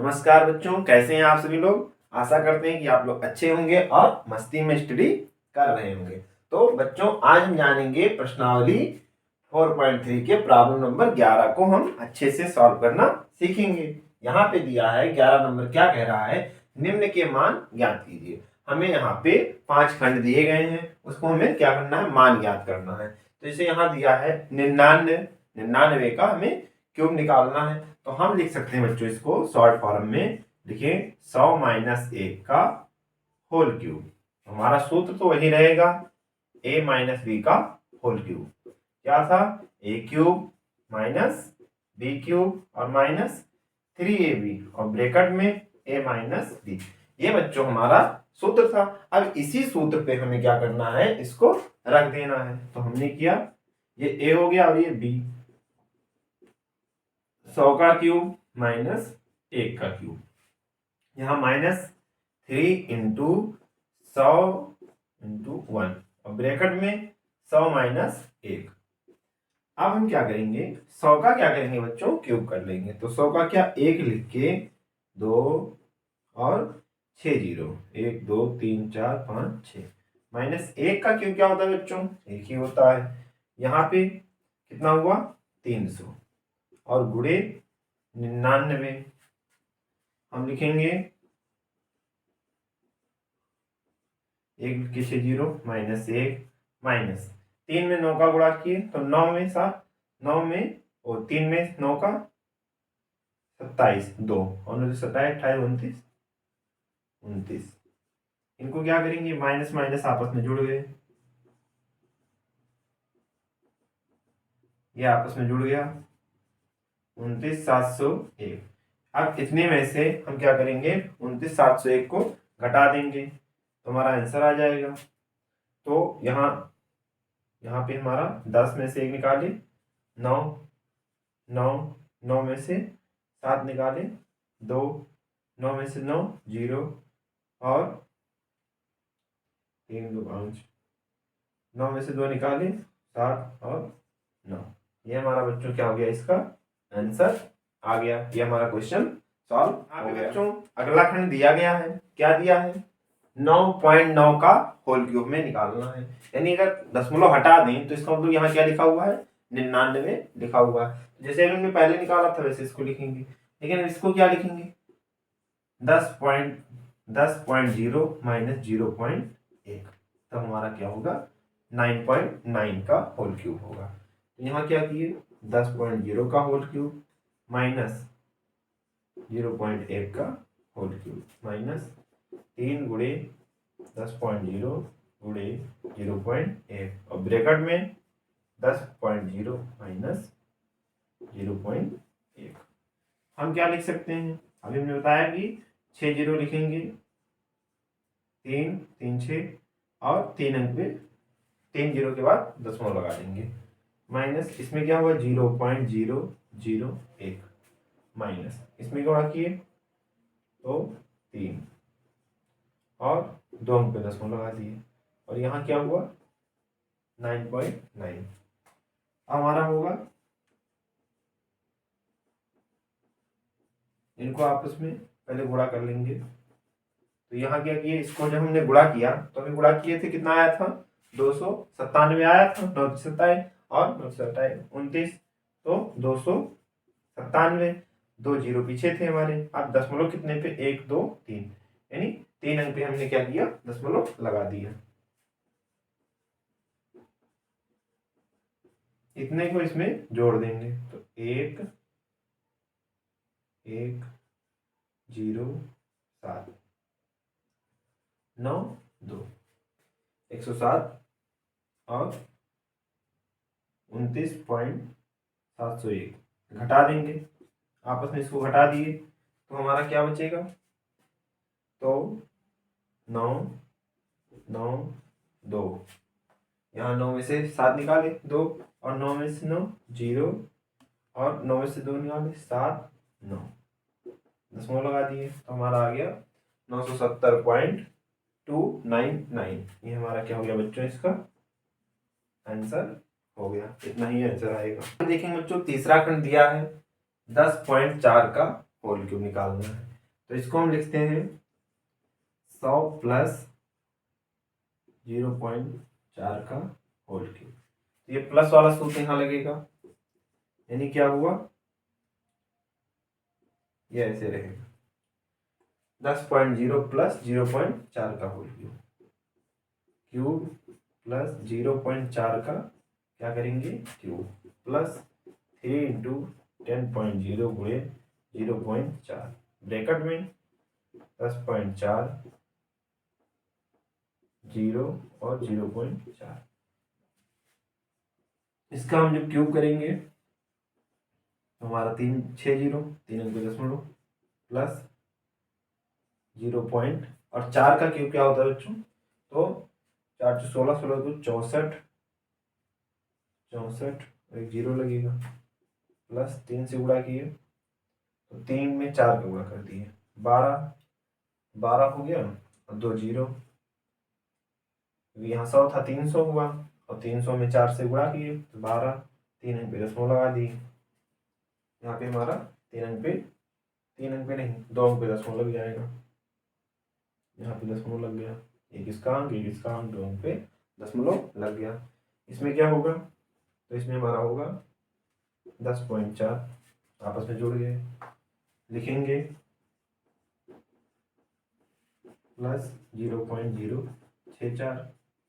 नमस्कार बच्चों, कैसे हैं आप सभी लोग। आशा करते हैं कि आप लोग अच्छे होंगे और मस्ती में स्टडी कर रहे होंगे। तो बच्चों, आज हम जानेंगे प्रश्नावली 4.3 के प्रॉब्लम नंबर 11 को हम अच्छे से सॉल्व करना सीखेंगे। यहाँ पे दिया है 11 नंबर, क्या कह रहा है, निम्न के मान ज्ञात कीजिए। हमें यहाँ पे 5 खंड दिए गए हैं, उसको हमें क्या करना है, मान ज्ञात करना है। तो जैसे यहाँ दिया है 99 का हमें क्यूब निकालना है। तो हम लिख सकते हैं बच्चों इसको शॉर्ट फॉर्म में, लिखें 100 - 1 का होल क्यूब। हमारा सूत्र तो वही रहेगा, a - b का होल क्यूब। क्या था, a cube minus b cube और माइनस 3ab और ब्रैकेट में a - b। ये बच्चों हमारा सूत्र था। अब इसी सूत्र पे हमें क्या करना है, इसको रख देना है। तो हमने किया, ये a हो गया और ये b। 100 का क्यूब माइनस 1 का क्यूब, यहाँ -3 इंटू 100 इंटू 1 और ब्रैकेट में 100 - 1। अब हम क्या करेंगे, 100 का क्या करेंगे बच्चों, क्यूब कर लेंगे। तो 100 का क्या, 1 लिख के 2 और 6 जीरो, 1 2 3 4 5 6 माइनस 1 का क्यूब क्या होता है बच्चों, 1 ही होता है। यहाँ पे कितना हुआ, 300 और गुणे 99। हम लिखेंगे 1 लिख के 6 जीरो माइनस 1 माइनस 3 में 9 का गुणा किए तो 9 में 7, 9 में और 3 में 9 का 27, 2 और 9 27 28 29 29। इनको क्या करेंगे, माइनस माइनस आपस में जुड़ गए, ये आपस में जुड़ गया 29,701। अब इतने में से हम क्या करेंगे, 29,701 को घटा देंगे तो हमारा आंसर आ जाएगा। तो यहाँ पे हमारा 10 में से 1 निकाले 9, 9 9 में से 7 निकाले 2, 9 में से 9 0 और 3 2 5, 9 में से 2 निकाले 7 और 9। ये हमारा बच्चों क्या हो गया, इसका आंसर आ गया। ये हमारा क्वेश्चन सॉल्व हो गया। बच्चों अगला खंड दिया गया है, क्या दिया है, 9.9 का होल क्यूब में निकालना है। यानी अगर दशमलव हटा दें तो इसका मतलब यहाँ क्या लिखा हुआ है, 99 लिखा हुआ है। जैसे हमने पहले निकाला था वैसे इसको लिखेंगे, लेकिन इसको क्या लिखेंगे, 10.0 माइनस 0.1। तो हमारा क्या होगा, 9.9 का होल क्यूब होगा। तो यहाँ क्या किए, 10.0 का होल क्यूब माइनस 0.1 का होल क्यूब माइनस 3 गुणे 10.0 गुणे 0.1 और ब्रैकेट में 10.0 माइनस 0.1। हम क्या लिख सकते हैं, अभी हमने बताया कि 6 जीरो लिखेंगे, 3 3 6 और 3 अंक पे 3 जीरो के बाद दशमलव लगा देंगे, माइनस इसमें क्या हुआ 0.001 माइनस इसमें क्या किए तो 3 और 2 अंक पे दशमलव लगा दिए और यहाँ क्या हुआ 9.9। हमारा होगा, इनको आपस में पहले गुणा कर लेंगे। तो यहाँ क्या किए, इसको जब हमने गुणा किया तो हमें गुणा किए थे, कितना आया था 297 आया था, 927 और 927 29, तो 297, 2 जीरो पीछे थे हमारे। अब दशमलव कितने पे, 1 2 3, यानी 3 अंक पे हमने क्या किया, दशमलव लगा दिया। इतने को इसमें जोड़ देंगे तो 1 1 0 7 9 2 107 और 29.701 घटा देंगे, आपस में इसको घटा दिए तो हमारा क्या बचेगा, तो 9 9 2, यहाँ 9 में से 7 निकाले 2 और 9 में से 9 0 और 9 में से 2 निकाले 7 9, दशमलव लगा दिए तो हमारा आ गया 970.299। ये हमारा क्या हो गया बच्चों, इसका आंसर हो गया। इतना ही आंसर आएगा। देखेंगे बच्चों, तीसरा खंड दिया है 10.4 का होल क्यूब निकालना है। तो इसको हम लिखते हैं 100 प्लस 0.4 का होल क्यूब। तो ये प्लस वाला सूत्र यहाँ लगेगा, यानी क्या हुआ, ये ऐसे रहेगा 10.0 प्लस 0.4 का होल क्यूब, क्यूब प्लस 0.4 का क्या करेंगे क्यूब, प्लस 3 इंटू 10.0 गुणे 0.4 ब्रैकेट में 10.4 0 और 0.4। इसका हम जब क्यूब करेंगे तो हमारा 3 अंक दशमलव प्लस 0 पॉइंट और 4 का क्यूब क्या होता है बच्चों, तो 4 से 16, 16 को 64, 64 एक 0 लगेगा, प्लस 3 से गुणा किए तो 3 में 4 का गुणा कर दिए 12, 12 हो गया और 2 0, यहाँ 100 था 300 हुआ और 300 में 4 से गुणा किए तो 12, 3 अंक पे दशमलव लगा दिए, यहाँ पे हमारा 3 अंक पे नहीं 2 अंक पे दशमलव लग जाएगा, यहाँ पे दशमलव लग गया, एक इसका अंक 2 अंक पे दशमलव लग गया। इसमें क्या होगा, तो इसमें हमारा होगा 10.4, आपस में जुड़ गए, लिखेंगे प्लस 0.064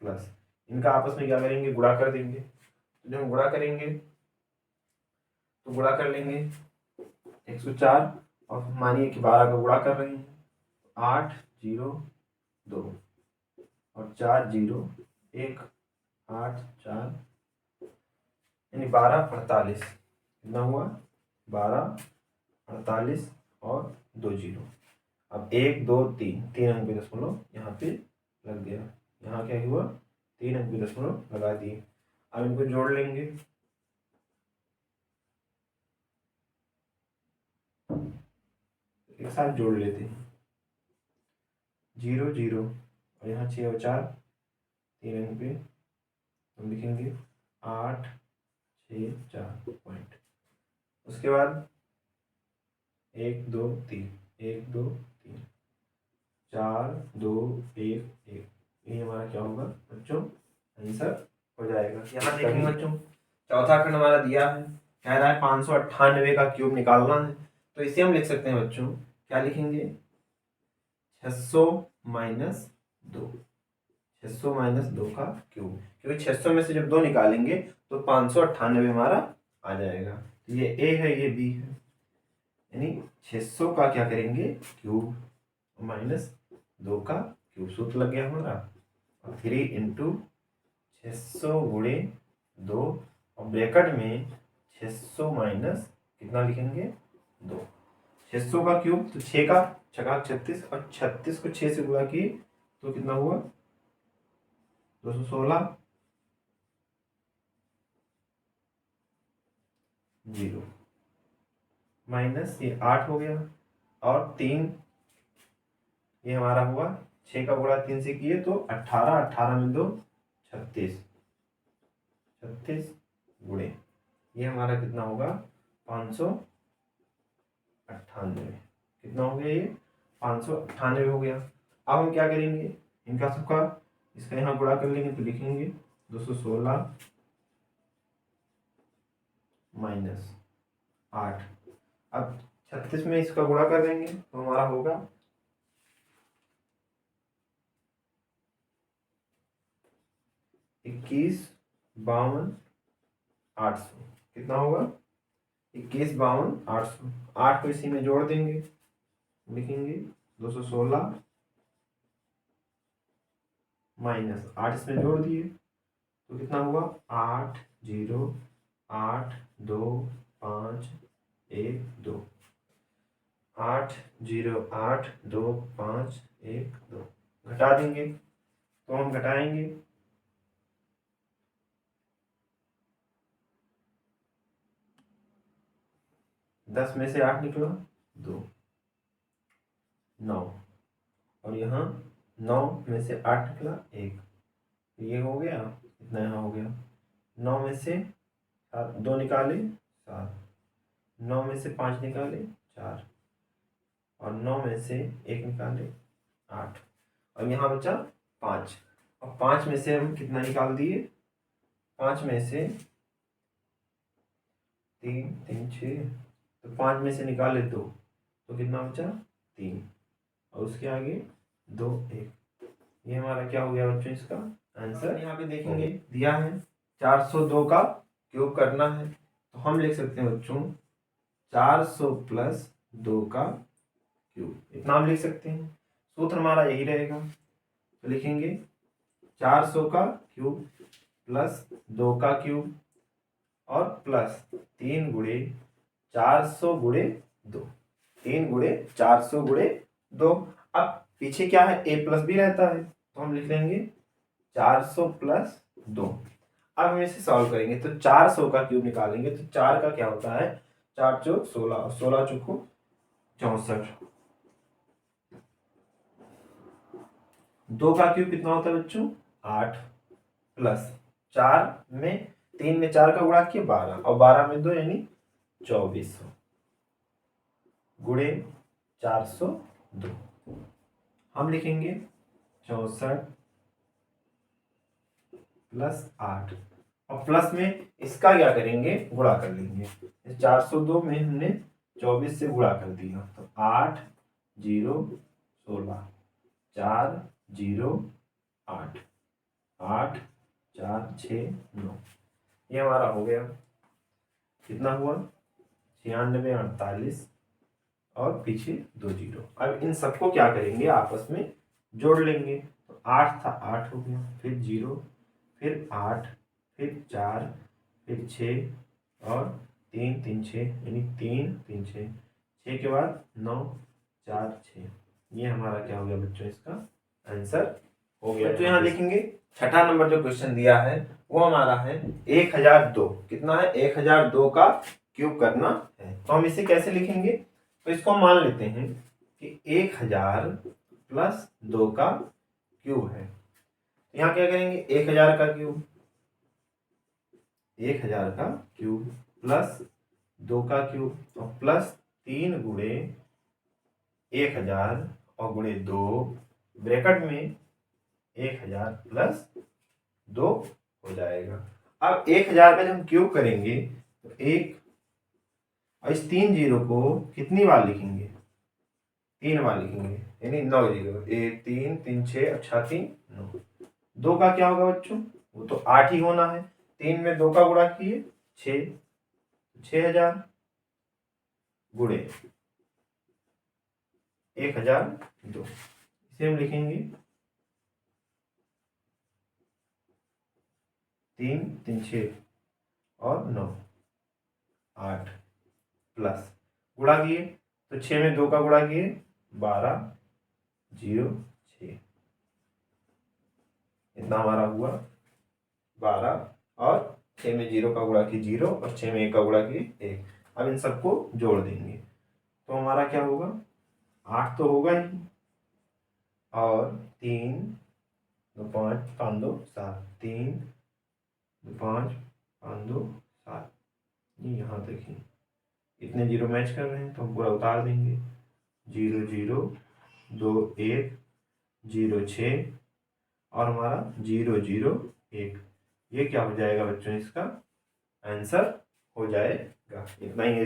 प्लस इनका आपस में क्या करेंगे, गुणा कर देंगे। तो जब हम गुणा करेंगे तो गुणा कर लेंगे 104 और मानिए कि 12 का गुणा कर रहे हैं, 8 0 2 और 4 0 1 8 4 यानी 12 48, कितना हुआ 12 48 और 2 0। अब 1 2 3 अंक पे दशमलव यहाँ पे लग गया, यहाँ क्या हुआ 3 अंक पे दशमलव लगा दिए। अब इनको जोड़ लेंगे, एक साथ जोड़ लेते हैं 0 0 और यहाँ 6 और 4 3 अंक पे हम लिखेंगे 8 6 4 पॉइंट। उसके बाद 1 2 3 1 2 3 4 2 1 1, ये हमारा क्या होगा बच्चों आंसर हो जाएगा। यहाँ देखेंगे बच्चों चौथा खंड हमारा दिया है, कह रहा है 598 का क्यूब निकालना है, तो इसे हम लिख सकते हैं बच्चों, क्या लिखेंगे 600 माइनस 2, 600 माइनस 2 का क्यूब, क्योंकि 600 में से जब 2 निकालेंगे तो 598 हमारा आ जाएगा। तो ये ए है ये बी है, यानी 600 का क्या करेंगे क्यूब माइनस 2 का क्यूब, सूत्र लग गया हमारा, और 3 इंटू 600 गुणे 2 और ब्रैकेट में 600 माइनस कितना लिखेंगे 2, 600 का क्यूब तो 6 का 36 और 36 को 6 से गुणा किए तो कितना हुआ 216 0 माइनस ये 8 हो गया और 3 ये हमारा हुआ 6 का गुणा 3 से किए तो 18, 18 में 2 36, 36 गुणे ये हमारा कितना होगा 598, कितना हो गया ये 598 हो गया। अब हम क्या करेंगे इनका सबका इसका यहाँ गुणा कर लेंगे तो लिखेंगे 216 माइनस 8, अब 36 में इसका गुणा कर देंगे तो हमारा होगा 21 52 800, कितना होगा 21 52 800, 8 को इसी में जोड़ देंगे, लिखेंगे 216 माइनस 8 इसमें जोड़ दिए तो कितना हुआ 8 0 8 2 5 1 2, 8 0 8 2 5 1 2, घटा देंगे तो हम घटाएंगे 10 में से 8 निकला 2 9 और यहाँ 9 में से 8 निकला 1, ये हो गया इतना, यहाँ हो गया 9 में से 2 निकाले 7, 9 में से 5 निकाले 4 और 9 में से 1 निकाले 8 और यहाँ बचा 5 और 5 में से हम कितना निकाल दिए 5 में से 3 3 6 तो 5 में से निकाले 2 तो कितना बचा 3 और उसके आगे 2 1 ये हमारा क्या हो गया बच्चों इसका आंसर। यहाँ पे देखेंगे दिया है 402 का क्यूब करना है तो हम लिख सकते हैं बच्चों 400 प्लस 2 का क्यूब इतना हम लिख सकते हैं। सूत्र हमारा यही रहेगा तो लिखेंगे 400 का क्यूब प्लस 2 का क्यूब और प्लस 3 गुणे 400 गुणे 2 3 गुणे 400 गुणे 2। अब पीछे क्या है a प्लस बी रहता है तो हम लिख लेंगे 400 प्लस 2। अब हम इसे सॉल्व करेंगे तो 400 का क्यूब निकालेंगे तो 4 का क्या होता है 4 चौक 16 और 16 चौको 64। 2 का क्यूब कितना होता है बच्चों 8 प्लस 4 में 3 में 4 का गुणा किया 12 और 12 में 2 यानी 2400 गुणे 402 हम लिखेंगे 64 प्लस 8 और प्लस में इसका क्या करेंगे गुणा कर लेंगे 402 में हमने 24 से गुणा कर दिया तो 8 0 16 4 0 8 8 4 6 9 ये हमारा हो गया कितना हुआ 96 48 और पीछे 2 जीरो। अब इन सबको क्या करेंगे आपस में जोड़ लेंगे तो 8 था 8 हो गया फिर 0 फिर 8 फिर 4 फिर 6 और 3 3 6 यानी 3 3 6 6 के बाद 9 4 6 ये हमारा क्या हो गया बच्चों इसका आंसर हो गया। तो यहाँ देखेंगे छठा नंबर जो क्वेश्चन दिया है वो हमारा है 1002 कितना है 1002 का क्यूब करना है तो हम इसे कैसे लिखेंगे तो इसको हम मान लेते हैं कि 1000 प्लस 2 का क्यूब है। यहाँ क्या करेंगे 1000 का क्यूब 1000 का क्यूब प्लस 2 का क्यूब और प्लस 3 गुणे 1000 और गुणे 2 ब्रैकेट में 1000 प्लस 2 हो जाएगा। अब 1000 का जब हम क्यूब करेंगे तो 1 और इस 3 जीरो को कितनी बार लिखेंगे 3 बार लिखेंगे यानी 9 जीरो 1 3 3 6 अच्छा 3 9 2 का क्या होगा बच्चों वो तो 8 ही होना है 3 में 2 का गुणा किए 6 6000 गुणे 1002 इसे हम लिखेंगे 3 3 6 और 9 8 प्लस गुणा किए तो 6 में 2 का गुणा किए 12 0 6 इतना हमारा हुआ 12 और 6 में 0 का गुणा किए 0 और 6 में 1 का गुणा किए 1। अब इन सबको जोड़ देंगे तो हमारा क्या होगा 8 तो होगा ही और 3 2 5 5 2 7 3 2 5 5 2 7 ये यहाँ देखें इतने जीरो मैच कर रहे हैं तो हम पूरा उतार देंगे 0 0 2 1 0 6 और हमारा 0 0 1 ये क्या हो जाएगा बच्चों इसका आंसर हो जाएगा। इतना ही है।